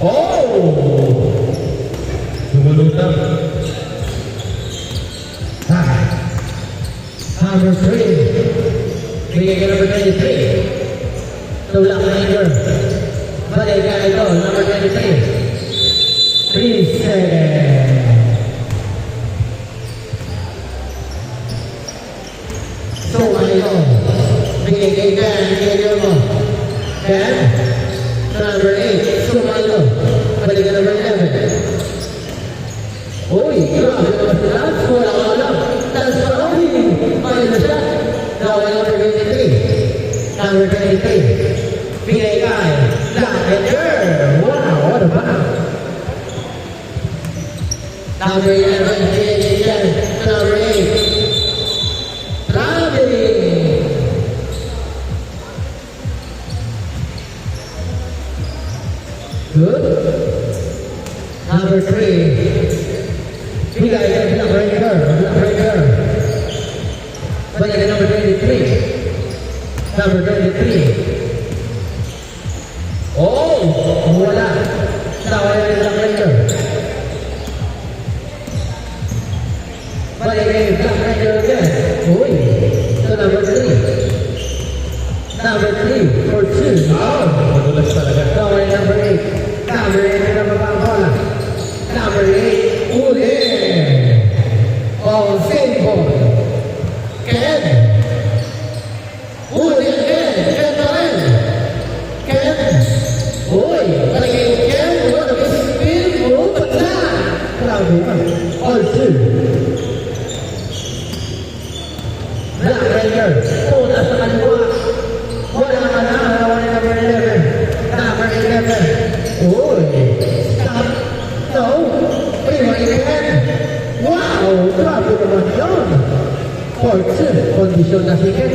Oh! Lumulutang. Number 3. Bigay ka number 23. Tulak na Igor. Balik ka ito, number 23. 3 seconds. So, ito. Bigay kay Ken. Bigay mo. Ken. Number 8. So, ito. Balik ka number 11. Uy, grabe naman sila. Wala. That's probably minus that. Now, number 23. Number 23. Bigay kay Lavender. Wow, what a bounce. Number 11. Bigay kay Ken. Number 8. Traveling. Good. Number 3. Bigay kay Blackbreaker. Balik kay number 23. Number 23. Oh! Wala. Tawag kay Blackbreaker. Balik kay Blackbreaker again. Uy! So number 3. Number 3 for 2. Oh! Madulas talaga. Tawag kay number 8. Number 8 na mapapala. Number 8. Uli! Oh, simple. Ken. Uli again. Ken na rin. Ken. Uy, talagay yung Ken. What a spin. Oh, pata. Grabe ka. All 2. Black Ranger. Oh, nasa kaliwa. Wala ka na. Wala number 11. Number 11. Uy. Stop. No. Prima Ken. Wow! Grabe naman yun! Fortune, kondisyon na si Ken.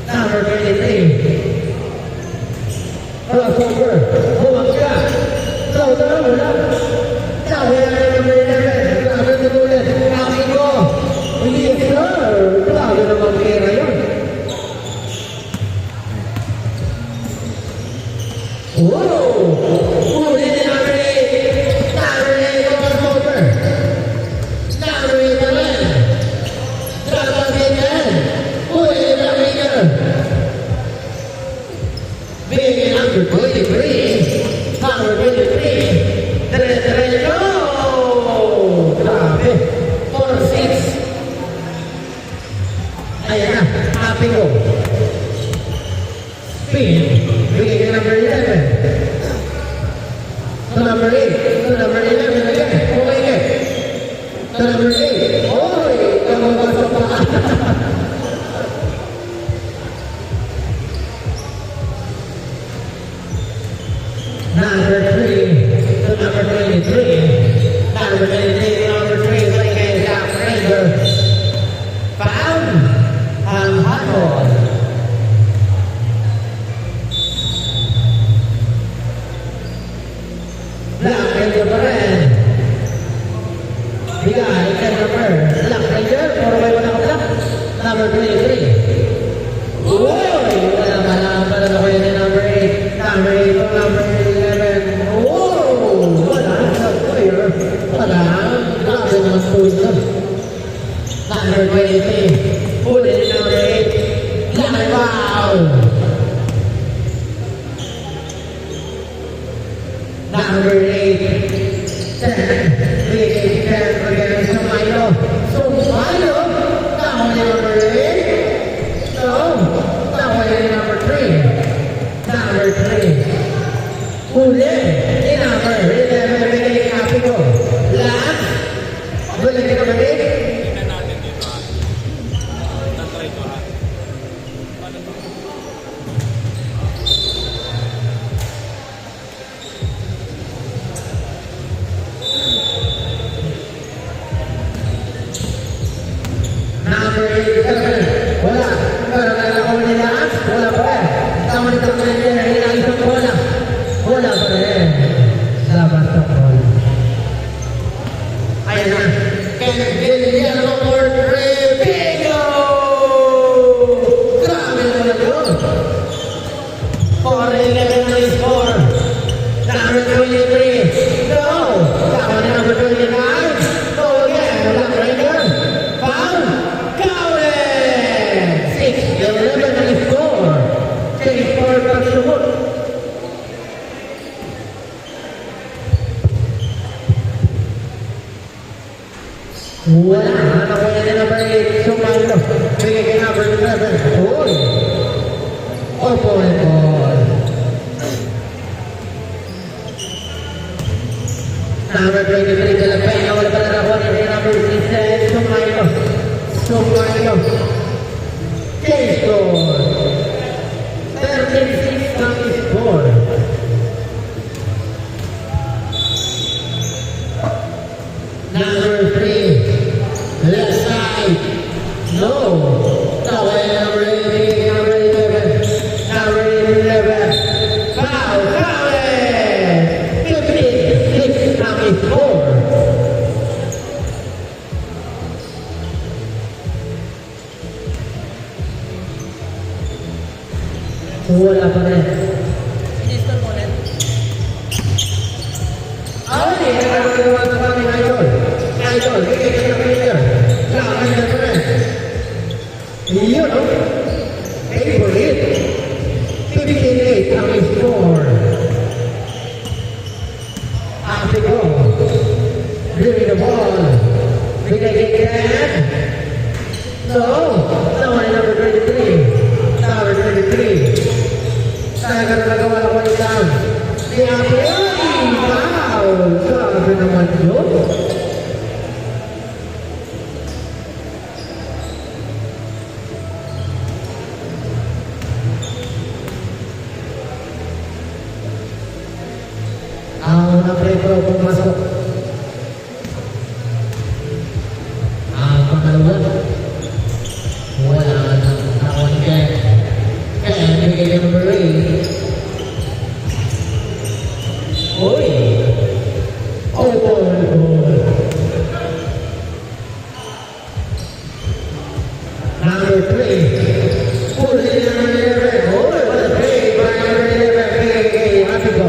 Number 23. Crossover. Huwag ka. So, wala. Sabi na number 11. Grabe tutulit. Aking ko. Yes, sir. Grabe naman kira yun. Wow! Uli ni number 8. Number 8 crossover. Number 8 naman. Drama Bigyan. Uli ni number 8. Bigyan number 23. Number 23. Dire-diretso. Grabe. 4-6. Ayan na. Happy go. Spin. Bigyan number 11. To number 8. To number 11 again. Okay again. To number 8. Oy! Kamabasa pa. Number 3. To number 23. Number 23. Number 3. Like a Jack Ranger. Found. Ang hotdog. Black Ranger pa rin. Bigay kay number. Black Ranger. 4x1 ako black. 4-11 on the score. Number 23. No. That one number 29. Go again. Black Ranger. Foul. Counted. 6-11 on the score. Change for Pagsuhot. Wala. Nakuha na number 8. Sumaldo. Bigay kay number 11. Uy. Opo and ball. Number 23, Calapena, wala pa na nakuha ni number 6, Sumailo. Sumailo. Change score. 13-6 ang score. Number 3, left side. No. Tawa yung number 8, number 11. Number 11. Foul, counted. 15-6 ang score. Wala pa rin. Minister mo rin. Ay, nagagawa sa kami idol. Idol, bigay ka na laban na pa rin. Yun, no? Favorite. 58 ang score. After go. Bring the ball. Bigay kay Ken. No. Naman number 23. Number 23. Talaga na nagawa na ko isang. Kaya wow! Sabi naman yun. Ang na-prepro pumasok. Ang pangalawa. Wala na nakuha Ken. Ken, bigay number 8. Uy! Opo! Number 3. Puli number 11. Uy! What a play by number 11. Hey, happy go.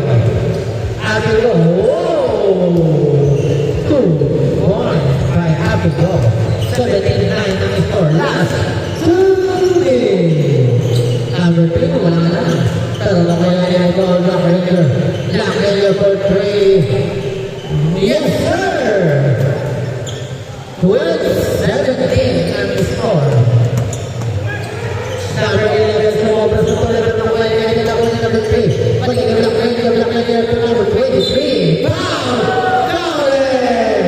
Happy go. Oh! 2-1 by happy go. 17-9 ang score. Last 2 minutes. Number 3, wala na. Pero nakaya yung goal, Black Ranger. Black Ranger for 3. Yes, sir! 12-17 ang score. Number 11, sumobra sa tulad ng wala niya. Hindi na ko niya number 3. Pagiging Black Ranger to number 23. Foul! Counted!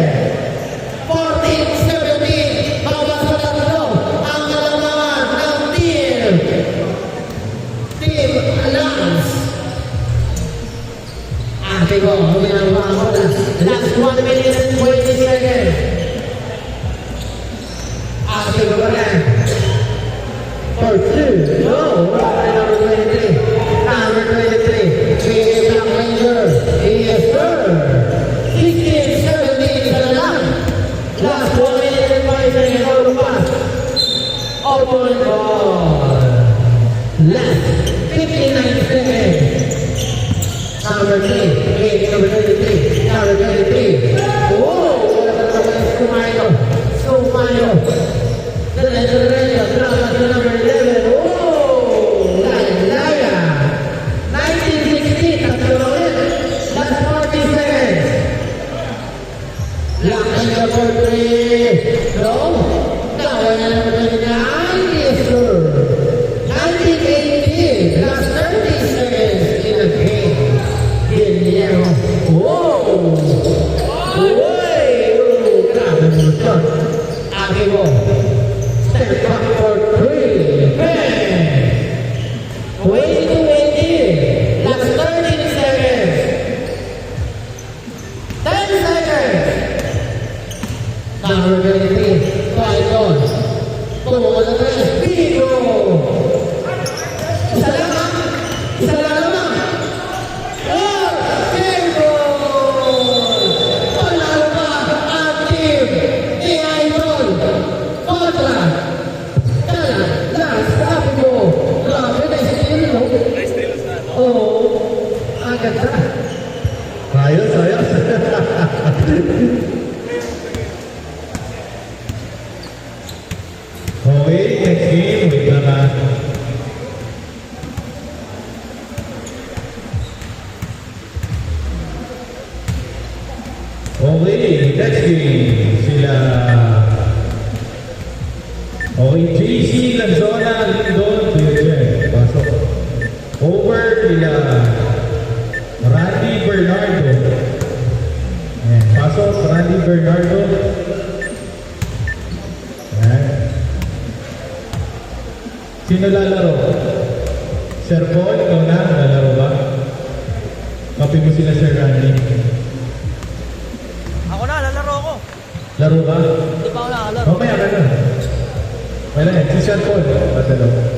14-17. Bawat sa tatlo. Ang alaman ng team. Team Lance. Ate ko, ginagawa ko na. Last 1 minute and 20 seconds. Ate ko ba na? For 2. No. Number 23. Number 23. Bigay Black Ranger. Yes, sir. 16-17 ka na lang. Last 1 minute and 5 seconds. All pass. Open ball. Last 59 seconds. Number 3. Bigay number 23. Number 23. Oh! Wala ka naman Sumailo. Sumailo. Diretso. Drama sa number 11. Oh! Laya. 19-16. Tatlo na ulit. Last 40 seconds. Black Ranger for 3. No. Tawa na number 29. Yes, sir. 19-18. Last 30 seconds in the game. Guillermo. Whoa! Uy! Grabe mo ito. Ate mo. Step back for 3. Bang! Oo. Ang ganda. Ayos, ayos. Okay, next game. Wait lang ha. Okay, next game. Sila... Okay, JC Lanzona, Lindon, Pierre. Pasok. Over nila Randy Bernardo. Ayan, pasok, Randy Bernardo. Ayan. Sino lalaro? Sir Paul, ikaw na, lalaro ba? Kapi mo sila Sir Randy. Ako na, lalaro ako. Laro ba? Hindi pa ako nakalaro. Mamaya ka na. Wala yan, si Sir Paul. Patalo.